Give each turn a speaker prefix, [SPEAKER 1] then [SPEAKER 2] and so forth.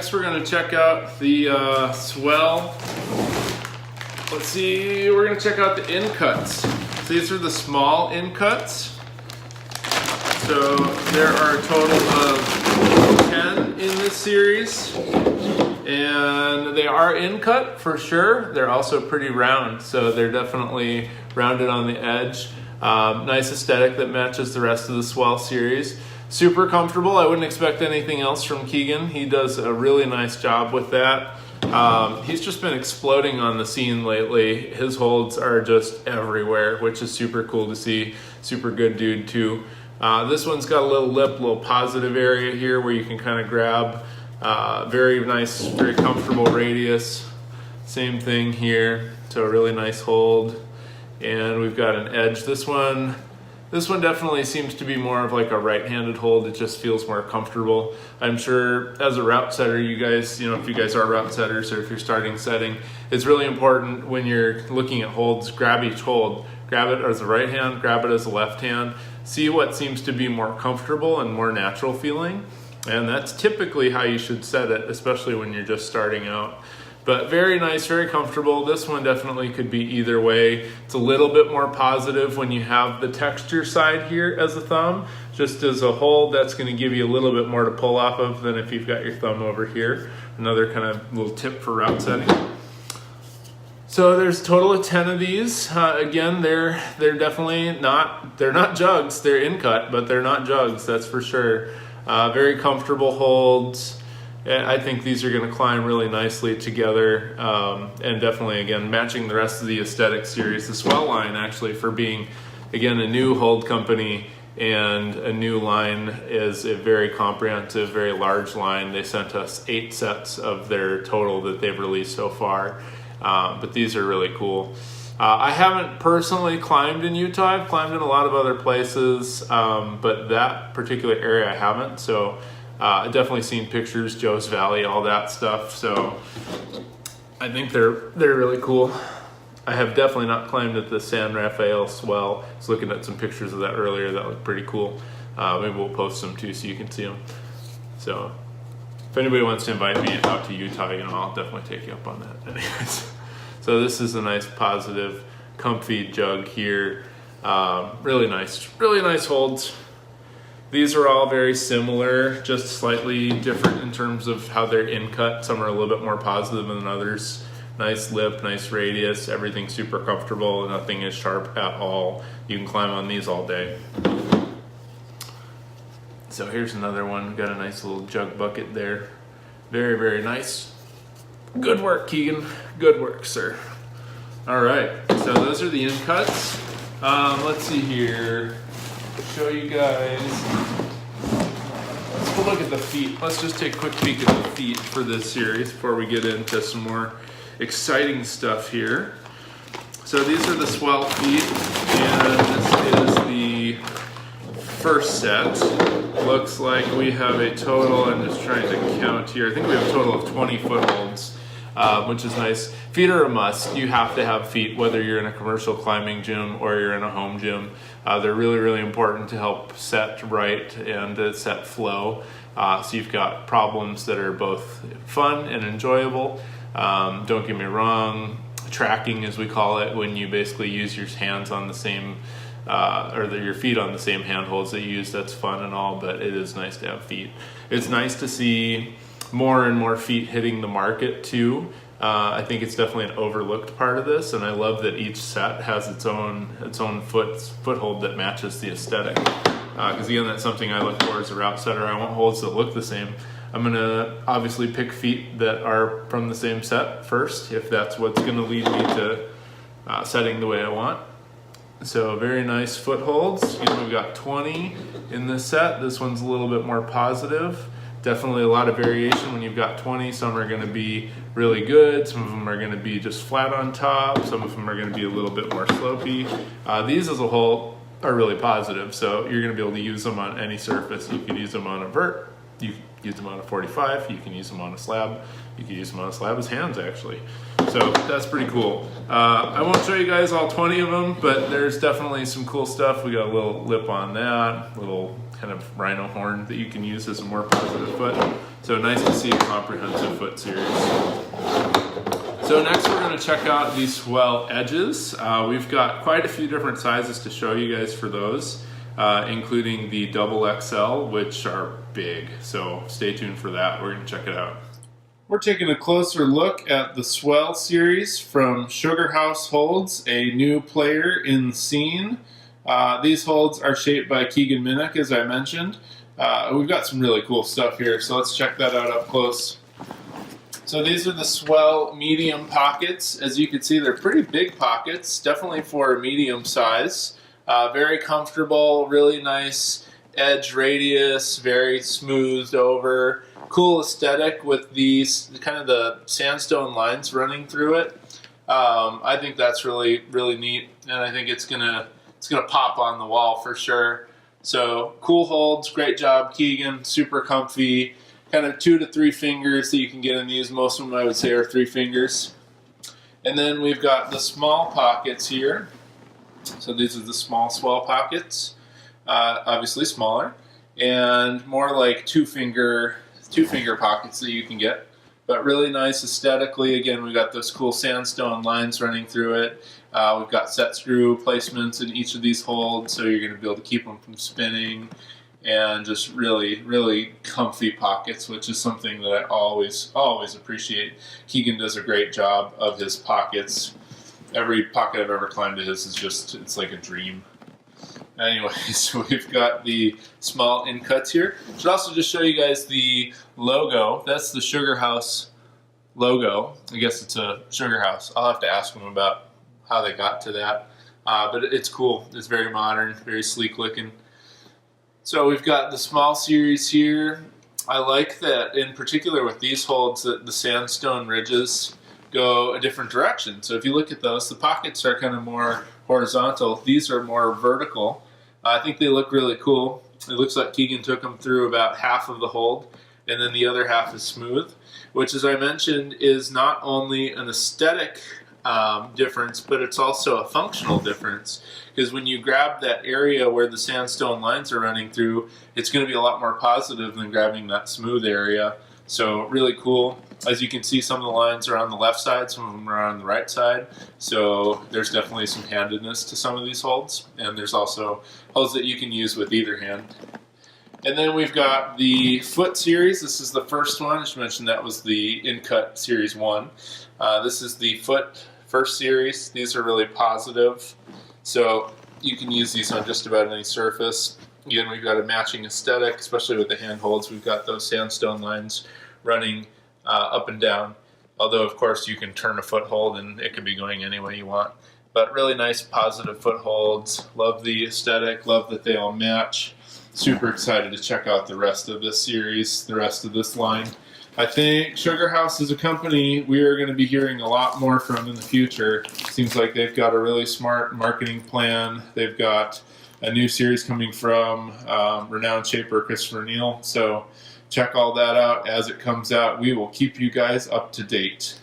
[SPEAKER 1] next we're going to check out the Swell. Let's see, we're going to check out the Incuts. So these are the small Incuts. So there are a total of 10 in this series. And they are in-cut for sure. They're also pretty round, so they're definitely rounded on the edge. Nice aesthetic that matches the rest of the Swell series. Super comfortable. I wouldn't expect anything else from Keegan. He does a really nice job with that. He's just been exploding on the scene lately. His holds are just everywhere, which is super cool to see. Super good dude too. This one's got a little lip, little positive area here where you can kind of grab. Very nice, very comfortable radius. Same thing here. So a really nice hold. And we've got an edge. This one definitely seems to be more of like a right-handed hold. It just feels more comfortable. I'm sure as a route setter, you guys, if you guys are route setters or if you're starting setting, it's really important when you're looking at holds, grab each hold. Grab it as a right hand, grab it as a left hand. See what seems to be more comfortable and more natural feeling. And that's typically how you should set it, especially when you're just starting out. But very nice, very comfortable. This one definitely could be either way. It's a little bit more positive when you have the texture side here as a thumb. Just as a hold, that's going to give you a little bit more to pull off of than if you've got your thumb over here. Another kind of little tip for route setting. So there's a total of 10 of these. Again, they're definitely not, they're not jugs. They're in-cut, but they're not jugs, that's for sure. Very comfortable holds. I think these are going to climb really nicely together, and definitely, again, matching the rest of the aesthetic series. The Swell line, actually, for being, again, a new hold company and a new line, is a very comprehensive, very large line. They sent us 8 sets of their total that they've released so far, but these are really cool. I haven't personally climbed in Utah. I've climbed in a lot of other places, but that particular area I haven't. So I've definitely seen pictures, Joe's Valley, all that stuff. So I think they're really cool. I have definitely not climbed at the San Rafael Swell. I was looking at some pictures of that earlier. That looked pretty cool. Maybe we'll post some too so you can see them. So if anybody wants to invite me out to Utah, I'll definitely take you up on that. Anyways. So this is a nice, positive, comfy jug here. Really nice holds. These are all very similar, just slightly different in terms of how they're in-cut. Some are a little bit more positive than others. Nice lip, nice radius, everything's super comfortable. Nothing is sharp at all. You can climb on these all day. So here's another one. Got a nice little jug bucket there. Very, very nice. Good work, Keegan. Good work, sir. All right, so those are the Incuts. Let's see here. Show you guys. Let's go look at the feet. Let's just take a quick peek at the feet for this series before we get into some more exciting stuff here. So these are the Swell Feet, and this is the first set. Looks like we have a total, I'm just trying to count here, I think we have a total of 20 footholds, which is nice. Feet are a must. You have to have feet, whether you're in a commercial climbing gym or you're in a home gym. They're really, really important to help set right and to set flow. So you've got problems that are both fun and enjoyable. Don't get me wrong, tracking as we call it, when you basically use your hands on the same your feet on the same handholds that you use, that's fun and all, but it is nice to have feet. It's nice to see more and more feet hitting the market too. I think it's definitely an overlooked part of this, and I love that each set has its own foothold that matches the aesthetic. Because again, that's something I look for as a route setter. I want holds that look the same. I'm gonna obviously pick feet that are from the same set first, if that's what's gonna lead me to setting the way I want. So very nice footholds. We've got 20 in this set. This one's a little bit more positive. Definitely a lot of variation when you've got 20. Some are gonna be really good. Some of them are gonna be just flat on top. Some of them are gonna be a little bit more slopey. These as a whole are really positive. So you're gonna be able to use them on any surface. You could use them on a vert. You can use them on a 45. You can use them on a slab. You can use them on a slab as hands, actually. So that's pretty cool. I won't show you guys all 20 of them, but there's definitely some cool stuff. We got a little lip on that, little kind of rhino horn that you can use as a more positive foot. So nice to see a comprehensive foot series. So next we're going to check out these Swell Edges. We've got quite a few different sizes to show you guys for those, including the double XL, which are big. So stay tuned for that. We're going to check it out. We're taking a closer look at the Swell series from Sugarhouse Holds, a new player in the scene. These holds are shaped by Keegan Minnick, as I mentioned. We've got some really cool stuff here, so let's check that out up close. So these are the Swell medium pockets. As you can see, they're pretty big pockets, definitely for a medium size. Very comfortable, really nice edge radius, very smoothed over. Cool aesthetic with these kind of the sandstone lines running through it. I think that's really neat, and I think it's gonna pop on the wall for sure. So cool holds, great job Keegan, super comfy, kind of 2 to 3 fingers that you can get in these. Most of them I would say are 3 fingers. And then we've got the small pockets here. So these are the small Swell pockets, obviously smaller, and more like two finger pockets that you can get. But really nice aesthetically. Again, we've got those cool sandstone lines running through it. We've got set screw placements in each of these holds, so you're going to be able to keep them from spinning. And just really comfy pockets, which is something that I always appreciate. Keegan does a great job of his pockets. Every pocket I've ever climbed to his is just, it's like a dream. Anyways, we've got the small Incuts here. Should also just show you guys the logo. That's the Sugarhouse logo. I guess it's a Sugarhouse. I'll have to ask them about how they got to that. But it's cool. It's very modern, very sleek looking. So we've got the small series here. I like that in particular with these holds that the sandstone ridges go a different direction. So if you look at those, the pockets are kind of more horizontal. These are more vertical. I think they look really cool. It looks like Keegan took them through about half of the hold, and then the other half is smooth, which, as I mentioned, is not only an aesthetic difference, but it's also a functional difference. Because when you grab that area where the sandstone lines are running through, it's going to be a lot more positive than grabbing that smooth area. So really cool. As you can see, some of the lines are on the left side, some of them are on the right side. So there's definitely some handedness to some of these holds. And there's also holds that you can use with either hand. And then we've got the foot series. This is the first one. I should mention that was the Incut Series 1. This is the foot first series. These are really positive. So you can use these on just about any surface. Again, we've got a matching aesthetic, especially with the hand holds. We've got those sandstone lines running up and down. Although, of course, you can turn a foothold and it can be going any way you want. But really nice positive footholds. Love the aesthetic. Love that they all match. Super excited to check out the rest of this series, the rest of this line. I think Sugarhouse is a company we are going to be hearing a lot more from in the future. Seems like they've got a really smart marketing plan. They've got a new series coming from renowned shaper Christopher Neal. So check all that out as it comes out. We will keep you guys up to date.